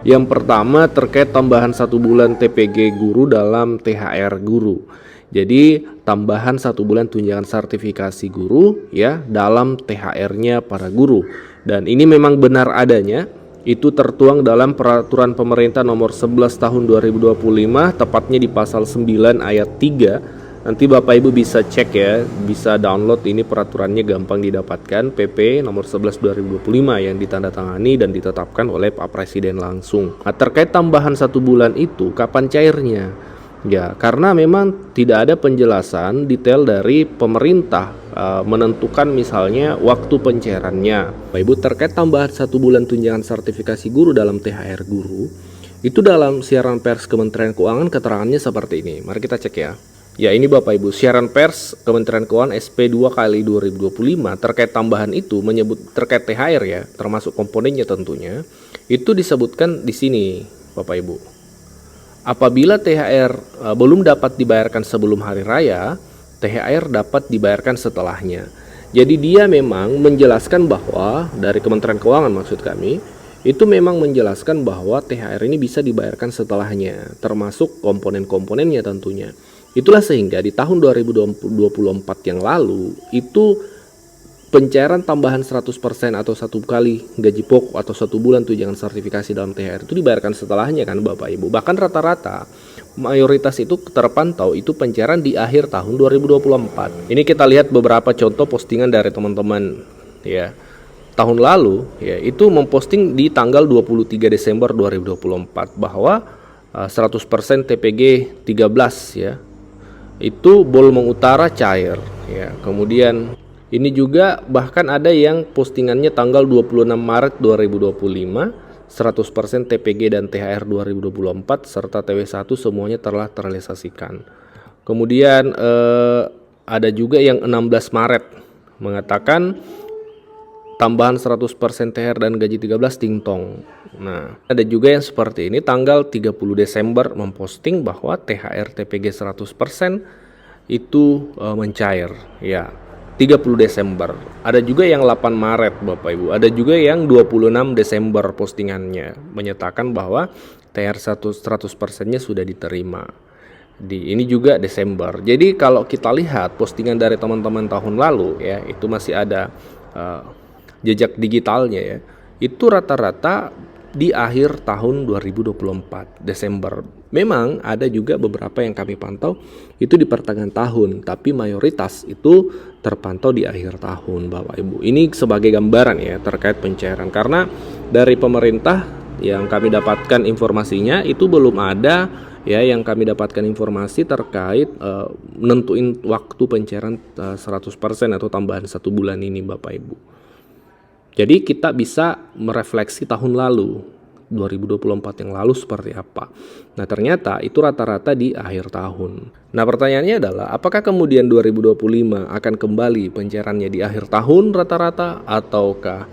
Yang pertama terkait tambahan 1 bulan TPG guru dalam THR guru. Jadi tambahan 1 bulan tunjangan sertifikasi guru ya dalam THR-nya para guru. Dan ini memang benar adanya, itu tertuang dalam peraturan pemerintah nomor 11 tahun 2025, tepatnya di pasal 9 ayat 3. Nanti Bapak Ibu bisa cek ya, bisa download, ini peraturannya gampang didapatkan, PP nomor 11 2025 yang ditandatangani dan ditetapkan oleh Pak Presiden langsung. Nah, terkait tambahan 1 bulan itu kapan cairnya? Ya, karena memang tidak ada penjelasan detail dari pemerintah menentukan misalnya waktu pencairannya. Bapak Ibu, terkait tambahan 1 bulan tunjangan sertifikasi guru dalam THR guru, itu dalam siaran pers Kementerian Keuangan keterangannya seperti ini. Mari kita cek ya. Ya, ini Bapak Ibu, siaran pers Kementerian Keuangan SP2 kali 2025 terkait tambahan itu menyebut terkait THR ya, termasuk komponennya tentunya. Itu disebutkan di sini, Bapak Ibu. Apabila THR belum dapat dibayarkan sebelum hari raya, THR dapat dibayarkan setelahnya. Jadi dia memang menjelaskan bahwa dari Kementerian Keuangan maksud kami, itu memang menjelaskan bahwa THR ini bisa dibayarkan setelahnya, termasuk komponen-komponennya tentunya. Itulah sehingga di tahun 2024 yang lalu itu pencairan tambahan 100% atau 1 kali gaji pokok atau 1 bulan tunjangan sertifikasi dalam THR itu dibayarkan setelahnya kan Bapak Ibu. Bahkan rata-rata mayoritas itu terpantau itu pencairan di akhir tahun 2024. Ini kita lihat beberapa contoh postingan dari teman-teman ya. Tahun lalu ya itu memposting di tanggal 23 Desember 2024 bahwa 100% TPG 13 ya. Itu Bolmong Utara cair ya. Kemudian ini juga bahkan ada yang postingannya tanggal 26 Maret 2025, 100% TPG dan THR 2024 serta TW1 semuanya telah terrealisasikan. Kemudian ada juga yang 16 Maret mengatakan tambahan 100% THR dan gaji 13 tingtong. Nah, ada juga yang seperti ini tanggal 30 Desember memposting bahwa THR TPG 100% itu mencair ya. 30 Desember. Ada juga yang 8 Maret Bapak Ibu. Ada juga yang 26 Desember postingannya menyatakan bahwa THR 100%-nya sudah diterima. Ini juga Desember. Jadi kalau kita lihat postingan dari teman-teman tahun lalu ya, itu masih ada jejak digitalnya ya. Itu rata-rata di akhir tahun 2024 Desember. Memang ada juga beberapa yang kami pantau itu di pertengahan tahun, tapi mayoritas itu terpantau di akhir tahun Bapak Ibu. Ini sebagai gambaran ya terkait pencairan, karena dari pemerintah yang kami dapatkan informasinya itu belum ada ya, yang kami dapatkan informasi terkait menentuin waktu pencairan 100% atau tambahan 1 bulan ini Bapak Ibu. Jadi kita bisa merefleksi tahun lalu, 2024 yang lalu seperti apa. Nah ternyata itu rata-rata di akhir tahun. Nah pertanyaannya adalah apakah kemudian 2025 akan kembali pencairannya di akhir tahun rata-rata ataukah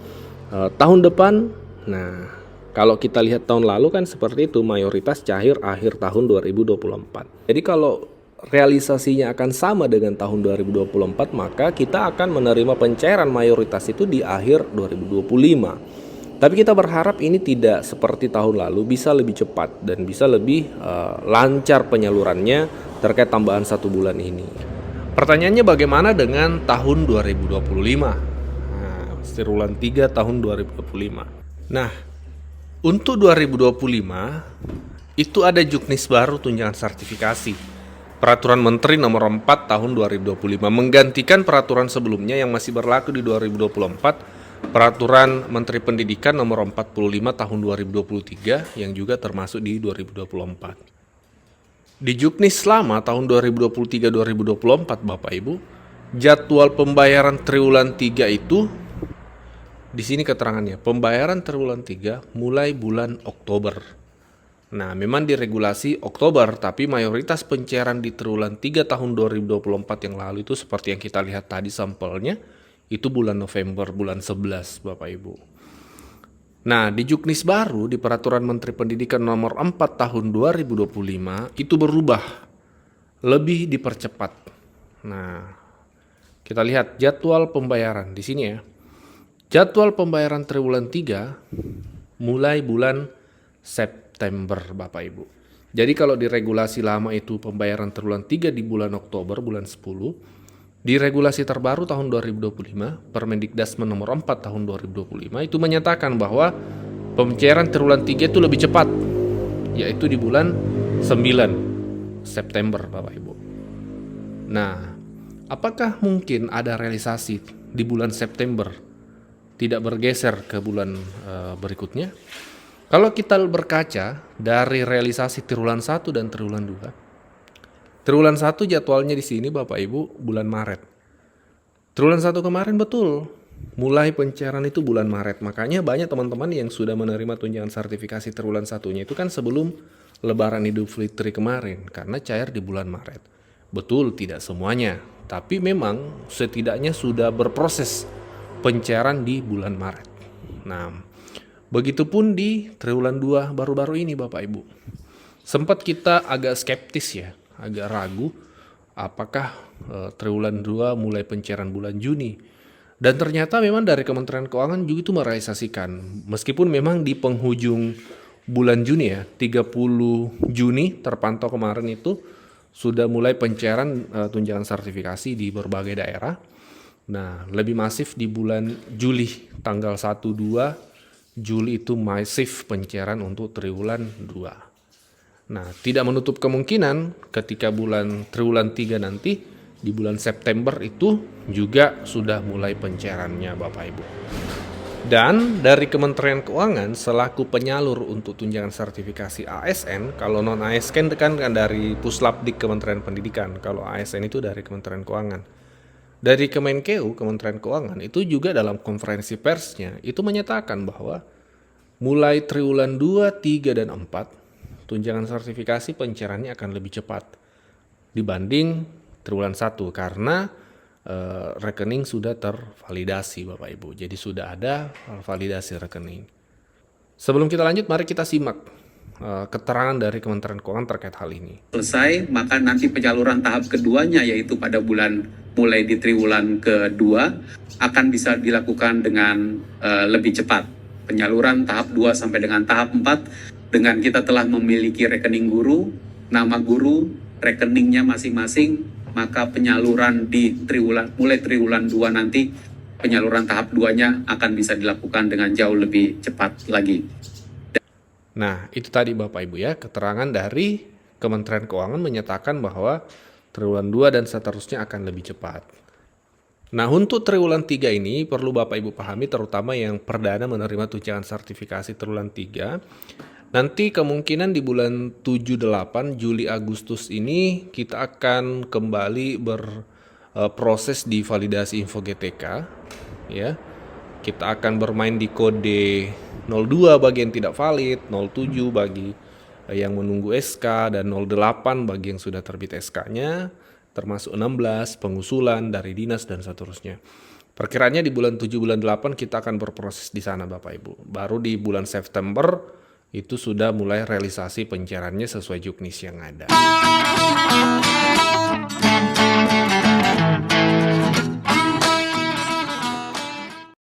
tahun depan? Nah kalau kita lihat tahun lalu kan seperti itu, mayoritas cair akhir tahun 2024. Jadi kalau realisasinya akan sama dengan tahun 2024, maka kita akan menerima pencairan mayoritas itu di akhir 2025. Tapi kita berharap ini tidak seperti tahun lalu, bisa lebih cepat dan bisa lebih lancar penyalurannya terkait tambahan 1 bulan ini. Pertanyaannya bagaimana dengan tahun 2025? Nah, triwulan 3 tahun 2025. Nah, untuk 2025 itu ada juknis baru tunjangan sertifikasi. Peraturan Menteri Nomor 4 Tahun 2025 menggantikan peraturan sebelumnya yang masih berlaku di 2024, Peraturan Menteri Pendidikan Nomor 45 Tahun 2023 yang juga termasuk di 2024. Di juknis lama tahun 2023-2024 Bapak Ibu, jadwal pembayaran triwulan 3 itu di sini keterangannya, pembayaran triwulan 3 mulai bulan Oktober. Nah, memang diregulasi Oktober, tapi mayoritas pencairan di triwulan 3 tahun 2024 yang lalu itu seperti yang kita lihat tadi sampelnya, itu bulan November, bulan 11 Bapak Ibu. Nah, di juknis baru di Peraturan Menteri Pendidikan Nomor 4 Tahun 2025 itu berubah, lebih dipercepat. Nah, kita lihat jadwal pembayaran di sini ya. Jadwal pembayaran triwulan 3 mulai bulan September Bapak Ibu. Jadi kalau di regulasi lama itu pembayaran triwulan 3 di bulan Oktober, bulan 10, di regulasi terbaru tahun 2025, Permendikbud nomor 4 tahun 2025 itu menyatakan bahwa pembayaran triwulan 3 itu lebih cepat, yaitu di bulan 9 September Bapak Ibu. Nah, apakah mungkin ada realisasi di bulan September tidak bergeser ke bulan berikutnya? Kalau kita berkaca dari realisasi triwulan 1 dan triwulan 2, triwulan 1 jadwalnya di sini Bapak Ibu bulan Maret. Triwulan 1 kemarin betul, mulai pencairan itu bulan Maret. Makanya banyak teman-teman yang sudah menerima tunjangan sertifikasi triwulan 1-nya itu kan sebelum Lebaran Idul Fitri kemarin, karena cair di bulan Maret. Betul, tidak semuanya, tapi memang setidaknya sudah berproses pencairan di bulan Maret. Nah, begitupun di triwulan 2 baru-baru ini Bapak Ibu. Sempat kita agak skeptis ya, agak ragu apakah triwulan 2 mulai pencairan bulan Juni. Dan ternyata memang dari Kementerian Keuangan juga itu merealisasikan. Meskipun memang di penghujung bulan Juni ya, 30 Juni terpantau kemarin itu sudah mulai pencairan tunjangan sertifikasi di berbagai daerah. Nah, lebih masif di bulan Juli, tanggal 1-2 Juli itu masif pencairan untuk triwulan 2. Nah, tidak menutup kemungkinan ketika triwulan 3 nanti, di bulan September itu juga sudah mulai pencairannya Bapak Ibu. Dan dari Kementerian Keuangan selaku penyalur untuk tunjangan sertifikasi ASN, kalau non ASN kan dari Puslapdik Kementerian Pendidikan, kalau ASN itu dari Kementerian Keuangan. Dari Kemenkeu, Kementerian Keuangan, itu juga dalam konferensi persnya, itu menyatakan bahwa mulai triwulan 2, 3, dan 4, tunjangan sertifikasi pencairannya akan lebih cepat dibanding triwulan 1, karena rekening sudah tervalidasi Bapak Ibu. Jadi sudah ada validasi rekening. Sebelum kita lanjut, mari kita simak keterangan dari Kementerian Keuangan terkait hal ini. Selesai, maka nanti penyaluran tahap keduanya yaitu pada bulan mulai di triwulan kedua akan bisa dilakukan dengan lebih cepat. Penyaluran tahap 2 sampai dengan tahap 4 dengan kita telah memiliki rekening guru, nama guru, rekeningnya masing-masing, maka penyaluran di mulai triwulan 2 nanti penyaluran tahap 2-nya akan bisa dilakukan dengan jauh lebih cepat lagi. Nah, itu tadi Bapak Ibu ya, keterangan dari Kementerian Keuangan menyatakan bahwa triwulan 2 dan seterusnya akan lebih cepat. Nah, untuk triwulan 3 ini perlu Bapak Ibu pahami, terutama yang perdana menerima tunjangan sertifikasi triwulan 3. Nanti kemungkinan di bulan 7, 8, Juli, Agustus ini kita akan kembali berproses di validasi info GTK ya. Kita akan bermain di kode 02 bagi yang tidak valid, 07 bagi yang menunggu SK, dan 08 bagi yang sudah terbit SK-nya, termasuk 16 pengusulan dari dinas dan seterusnya. Perkiraannya di bulan 7, bulan 8 kita akan berproses di sana Bapak Ibu. Baru di bulan September itu sudah mulai realisasi pencairannya sesuai juknis yang ada.